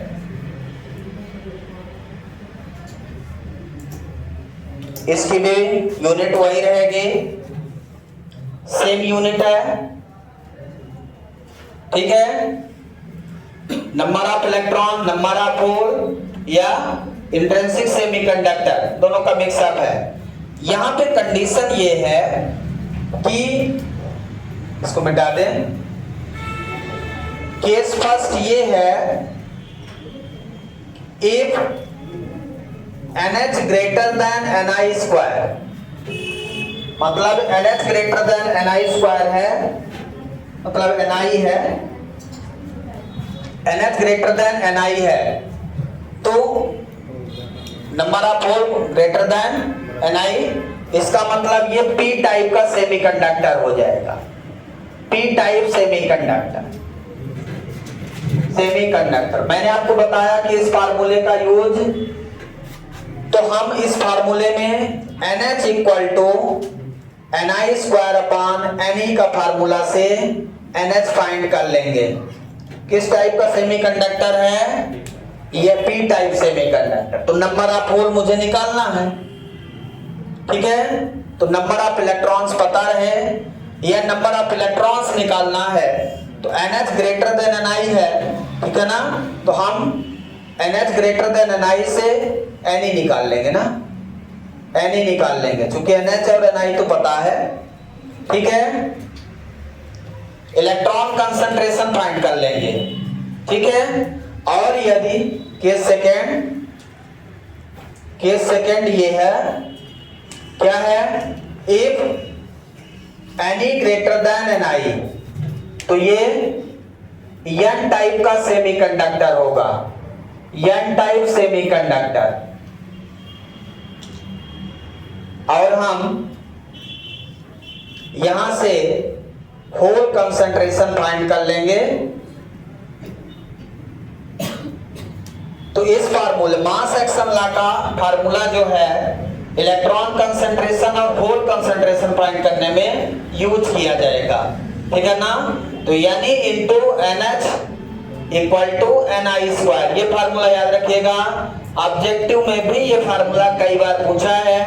इसकी भी यूनिट वही रहेगी, सेम यूनिट है, ठीक है। Number of electron, number of hole या इंट्रिंसिक सेमीकंडक्टर, दोनों का मिक्सअप है। यहां पे कंडीशन ये है कि इसको मिटा दें, केस फर्स्ट ये है, if NH greater than Ni square, मतलब NH greater than Ni square है, मतलब Ni है, NH ग्रेटर देन Ni है, तो number of hole greater than Ni, इसका मतलब ये P टाइप का सेमीकंडक्टर हो जाएगा, P टाइप सेमीकंडक्टर। सेमीकंडक्टर मैंने आपको बताया कि इस फार्मूले का यूज, तो हम इस फार्मूले में NH equal to Ni square upon Ne का फार्मूला से NH फाइंड कर लेंगे। किस टाइप का सेमीकंडक्टर है, ये P टाइप सेमीकंडक्टर। तो नंबर ऑफ होल मुझे निकालना है, ठीक है। तो नंबर ऑफ इलेक्ट्रॉन्स पता रहे, यह नंबर ऑफ इलेक्ट्रॉन्स निकालना है, तो NH ग्रेटर देन Ni है, ठीक है ना। तो हम NH ग्रेटर देन Ni से Ne निकाल लेंगे ना, Ne निकाल लेंगे, चूंकि NH और Ni तो पता है, ठीक है। इलेक्ट्रॉन कंसंट्रेशन फाइंड कर लेंगे, ठीक है। और यदि केस सेकेंड ये है, क्या है, if Ni greater than Ni, तो ये N टाइप का सेमीकंडक्टर होगा, N टाइप सेमीकंडक्टर। और हम यहां से होल कंसंट्रेशन फाइंड कर लेंगे। तो इस फार्मूले, मास एक्शन लॉ का फार्मूला जो है इलेक्ट्रॉन कंसंट्रेशन और होल कंसंट्रेशन फाइंड करने में यूज किया जाएगा, ठीक है ना। तो यानी into NH equal to Ni square, ये फार्मूला याद रखिएगा। ऑब्जेक्टिव में भी ये फार्मूला कई बार पूछा है,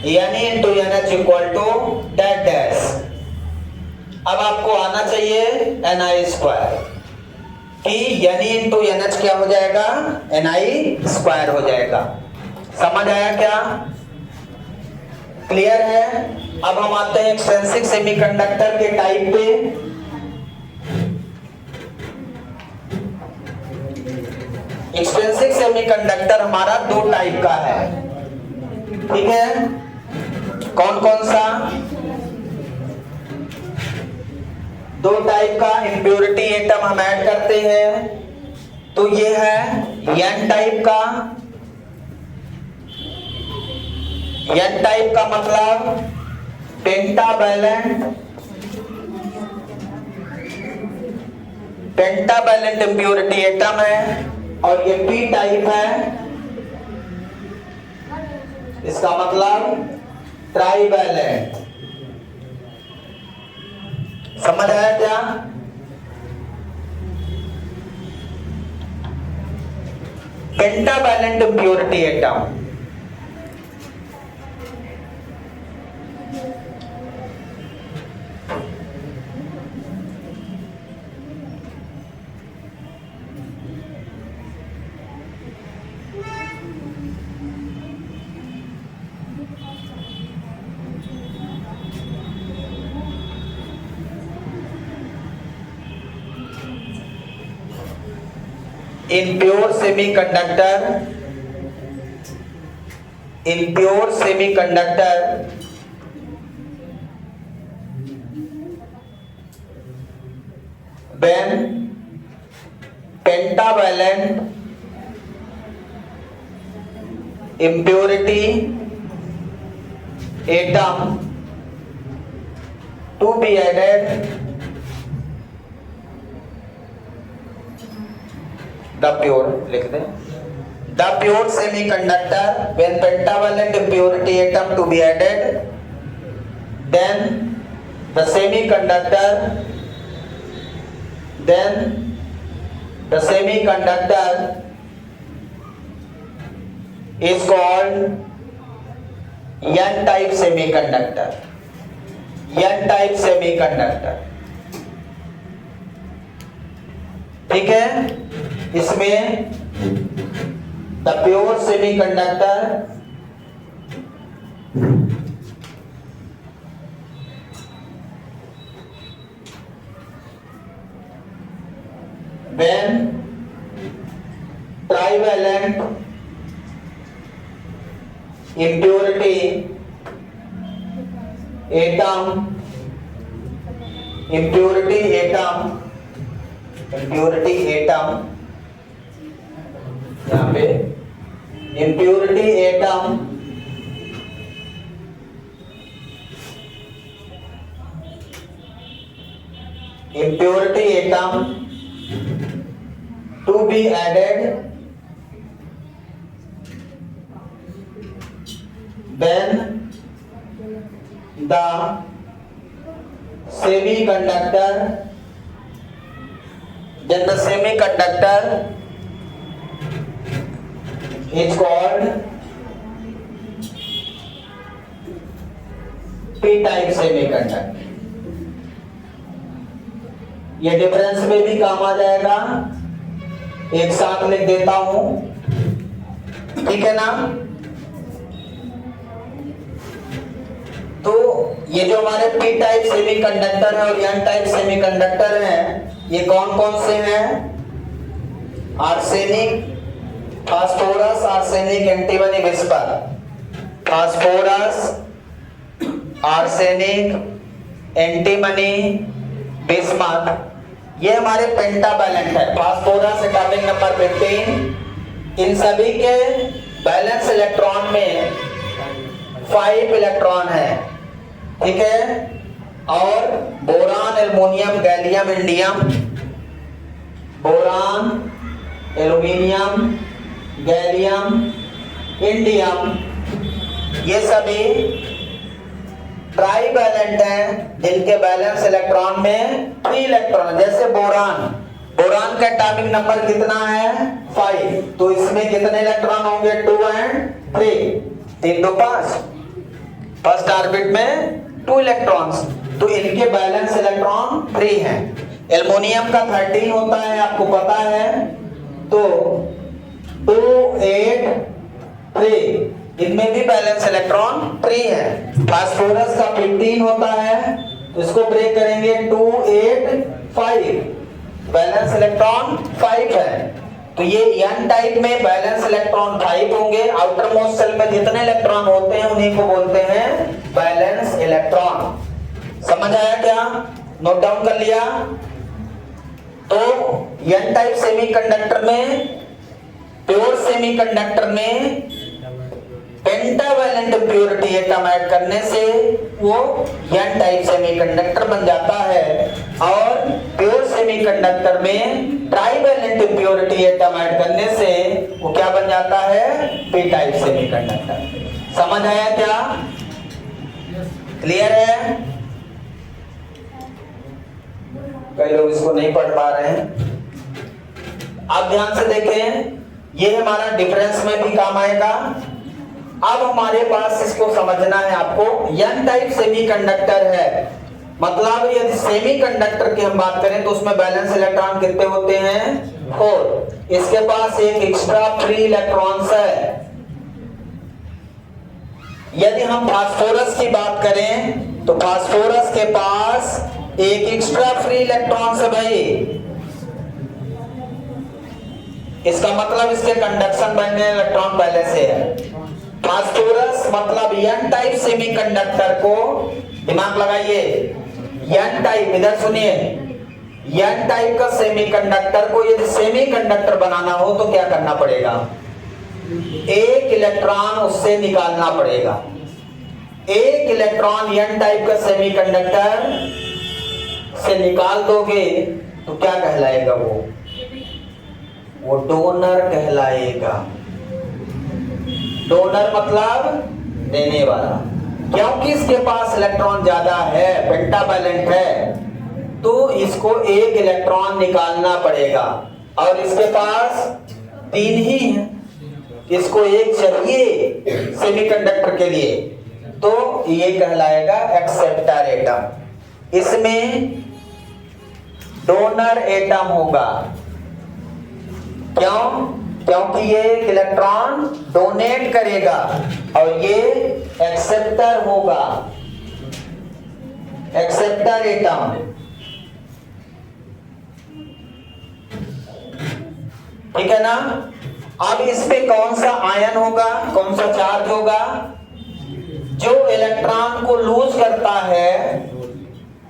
यानी into NH equal to dash dash. अब आपको आना चाहिए NI स्क्वायर, कि यानी इंटू NH क्या हो जाएगा, NI स्क्वायर हो जाएगा। समझ आया क्या? क्लियर है? अब हम आते हैं एक्सट्रिंसिक सेमीकंडक्टर के टाइप पे। एक्सट्रिंसिक सेमीकंडक्टर हमारा दो टाइप का है, ठीक है? कौन कौन सा? दो टाइप का इम्प्योरिटी एटम हम ऐड करते हैं, तो ये है N टाइप का। N टाइप का मतलब पेंटावैलेंट इम्प्योरिटी एटम है, और ये P टाइप है, इसका मतलब ट्राइवैलेंट। समझ आया क्या? Pentavalent impurity atom in pure semiconductor when pentavalent impurity atom to be added, the pure लिख दें, the pure semiconductor when pentavalent impurity atom to be added, then the semiconductor is called N-type semiconductor. N-type semiconductor, ठीक है? इसमें the pure semiconductor when trivalent impurity atom यहाँ पे impurity atom to be added when the semiconductor is called P-type semiconductor। ये difference में भी काम आ जाएगा, एक साथ लिख देता हूं, ठीक है ना? तो ये जो हमारे P टाइप सेमीकंडक्टर है और N टाइप सेमीकंडक्टर है, ये कौन कौन से हैं? Arsenic, phosphorus, arsenic, antimony, whisper. Phosphorus, arsenic, antimony, bismuth, ये हमारे पेंटावैलेंट है। फास्फोरस एटॉमिक नंबर 15, इन सभी के बैलेंस इलेक्ट्रॉन में 5 इलेक्ट्रॉन है, ठीक है? और boron, aluminium, gallium, indium, boron, aluminium, gallium, indium, ये सभी ट्राइवैलेंट हैं, जिनके बैलेंस इलेक्ट्रॉन में 3 इलेक्ट्रॉन। जैसे बोरान बोरान का एटॉमिक नंबर कितना है 5, तो इसमें कितने इलेक्ट्रॉन होंगे 2 and 3, 3 2 5, फर्स्ट ऑर्बिट में 2 इलेक्ट्रॉन्स, तो इनके बैलेंस इलेक्ट्रॉन 3 हैं। एल्युमिनियम का 13 होता है, आपको पता है, तो 2 8 3, इनमें भी बैलेंस इलेक्ट्रॉन 3 है। फास्फोरस का 15 होता है, तो इसको ब्रेक करेंगे 2 8 5, बैलेंस इलेक्ट्रॉन 5 है। तो ये n टाइप में बैलेंस इलेक्ट्रॉन 5 होंगे। आउटर मोस्ट शेल में जितने इलेक्ट्रॉन होते हैं उन्हीं को बोलते हैं बैलेंस इलेक्ट्रॉन। समझ आया क्या? नोट डाउन कर लिया? तो n टाइप सेमीकंडक्टर में, प्योर सेमीकंडक्टर में पेंटावैलेंट प्योरिटी एटम ऐड करने से वो n टाइप सेमीकंडक्टर बन जाता है, और प्योर सेमीकंडक्टर में ट्राइवैलेंट प्योरिटी एटम ऐड करने से वो क्या बन जाता है p टाइप सेमीकंडक्टर। समझ आया क्या? क्लियर है? कई लोग इसको नहीं पढ़ पा रहे हैं। आप ध्यान से देखें, ये हमारा डिफरेंस में भी काम आएगा। अब हमारे पास इसको समझना है आपको, n टाइप सेमीकंडक्टर है, मतलब यदि सेमीकंडक्टर की हम बात करें तो उसमें बैलेंस इलेक्ट्रॉन कितने होते हैं 4, इसके पास एक एक्स्ट्रा फ्री इलेक्ट्रॉन्स है। यदि हम फास्फोरस की बात करें तो फास्फोरस के पास एक एक्स्ट्रा फ्री इलेक्ट्रॉन्स है भाई, इसका मतलब इसके कंडक्शन बैंड में इलेक्ट्रॉन पहले से है। फास्फोरस मतलब n टाइप सेमीकंडक्टर को, दिमाग लगाइए, n टाइप, इधर सुनिए, n टाइप का सेमीकंडक्टर को यदि सेमीकंडक्टर बनाना हो तो क्या करना पड़ेगा, एक इलेक्ट्रॉन उससे निकालना पड़ेगा। एक इलेक्ट्रॉन n टाइप का सेमीकंडक्टर से निकाल दोगे तो क्या कहलाएगा, वो डोनर कहलाएगा। डोनर मतलब देने वाला, क्योंकि इसके पास इलेक्ट्रॉन ज्यादा है, पेंटावैलेंट है, तो इसको एक इलेक्ट्रॉन निकालना पड़ेगा, और इसके पास 3 ही है, इसको एक चाहिए सेमीकंडक्टर के लिए, तो ये कहलाएगा एक्सेप्टर एटम। इसमें डोनर एटम होगा, क्यों? क्योंकि ये एक इलेक्ट्रॉन डोनेट करेगा, और ये एक्सेप्टर होगा, एक्सेप्टर एटम। ठीक है ना? अब इस पे कौन सा आयन होगा, कौन सा चार्ज होगा? जो इलेक्ट्रॉन को लूज करता है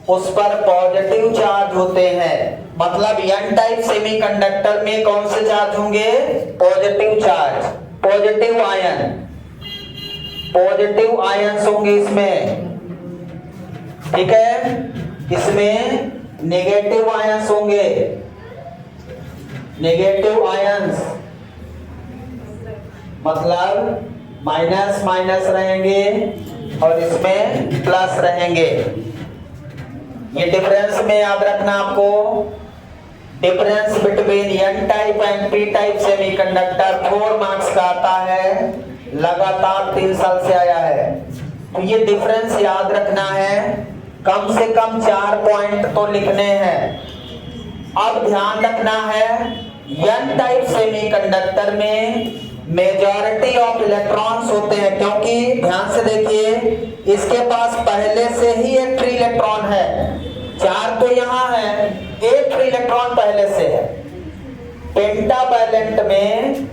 उस पर पॉजिटिव चार्ज होते हैं। मतलब n टाइप सेमीकंडक्टर में कौन से चार्ज होंगे, positive charge, positive ion, positive ions होंगे इसमें। ठीक है? इसमें नेगेटिव आयंस होंगे, नेगेटिव आयंस मतलब माइनस माइनस रहेंगे और इसमें प्लस रहेंगे। ये डिफरेंस में याद रखना आपको, difference between n type and p type semiconductor 4 marks का आता है, लगातार 3 साल से आया है। तो ये डिफरेंस याद रखना है, कम से कम 4 पॉइंट तो लिखने हैं। अब ध्यान रखना है, n टाइप सेमीकंडक्टर में मेजॉरिटी ऑफ इलेक्ट्रॉन्स होते हैं, क्योंकि ध्यान से देखिए इसके पास पहले से ही एक फ्री इलेक्ट्रॉन है, 4 तो यहाँ है, एक फ्री इलेक्ट्रॉन पहले से है। पेंटावैलेंट में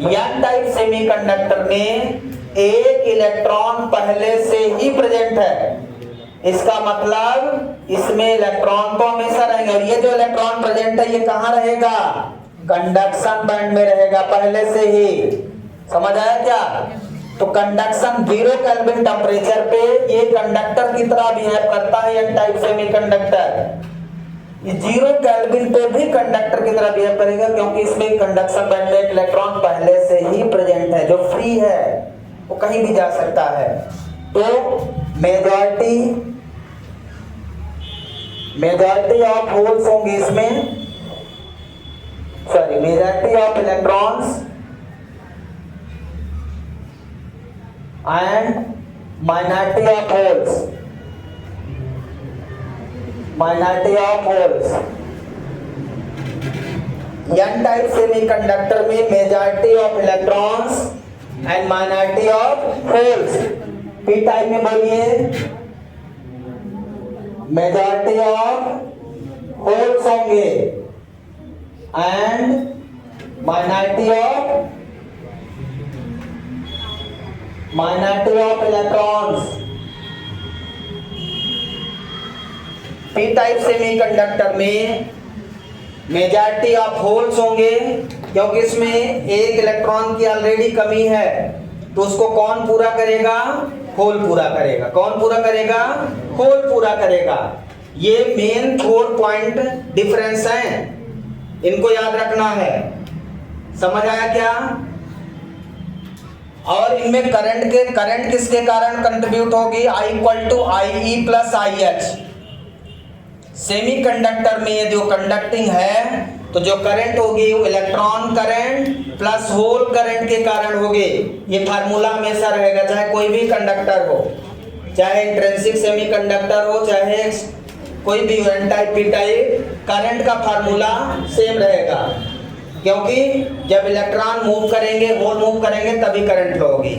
n टाइप सेमीकंडक्टर में एक इलेक्ट्रॉन पहले से ही प्रेजेंट है, इसका मतलब इसमें इलेक्ट्रॉन तो हमेशा रहेंगे, और ये जो इलेक्ट्रॉन प्रेजेंट है ये कहाँ रहेगा, कंडक्शन बैंड में रहेगा पहले से ही। समझ आया क्या? तो कंडक्शन 0 केल्विन टेम्परेचर पे ये कंडक्टर की तरह बिहेव करता है n टाइप सेमीकंडक्टर। ये 0 केल्विन पे भी कंडक्टर की तरह बिहेव करेगा, क्योंकि इसमें कंडक्शन बैंड में एक इलेक्ट्रॉन पहले से ही प्रेजेंट है, जो फ्री है, वो कहीं भी जा सकता है। तो मेजॉरिटी ऑफ होल्स होंगे इसमें, majority of electrons and minority of holes. Minority of holes. N type semiconductor में majority of electrons and minority of holes. P type में बोलिए मेजॉरिटी ऑफ होल्स होंगे and minority of electrons. P type semiconductor में majority of holes होंगे क्योंकि इसमें एक electron की ऑलरेडी कमी है, तो उसको कौन पूरा करेगा? होल पूरा करेगा. कौन पूरा करेगा? होल पूरा करेगा. ये मेन 4 पॉइंट डिफरेंस हैं, इनको याद रखना है. समझ आया क्या? और इनमें करंट किसके कारण कंट्रीब्यूट होगी? I = IE + IH. सेमीकंडक्टर में ये जो कंडक्टिंग है तो जो करंट होगी वो electron current plus hole current के कारण होगी. ये फार्मूला हमेशा रहेगा, चाहे कोई भी कंडक्टर हो, चाहे इंट्रिंसिक सेमीकंडक्टर हो, चाहे कोई भी N type P type, current का फार्मूला सेम रहेगा. क्योंकि जब इलेक्ट्रॉन मूव करेंगे, होल मूव करेंगे तभी करंट फ्लो होगी,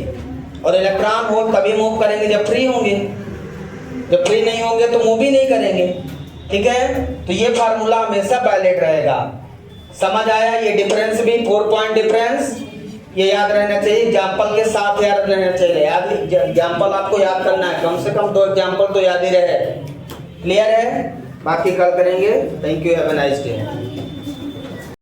और इलेक्ट्रॉन होल तभी मूव करेंगे जब फ्री होंगे. जब फ्री नहीं होंगे तो मूव ही नहीं करेंगे. ठीक है, तो ये फार्मूला हमेशा वैलिड रहेगा. समझ आया? ये डिफरेंस भी 4 पॉइंट डिफरेंस, ये याद रहना चाहिए. एग्जाम्पल के साथ याद रहना चाहिए. एग्जाम्पल आपको याद करना है, कम से कम 2 एग्जाम्पल तो याद ही रहे. क्लियर है? बाकी कल करेंगे. Thank you. Have a nice day.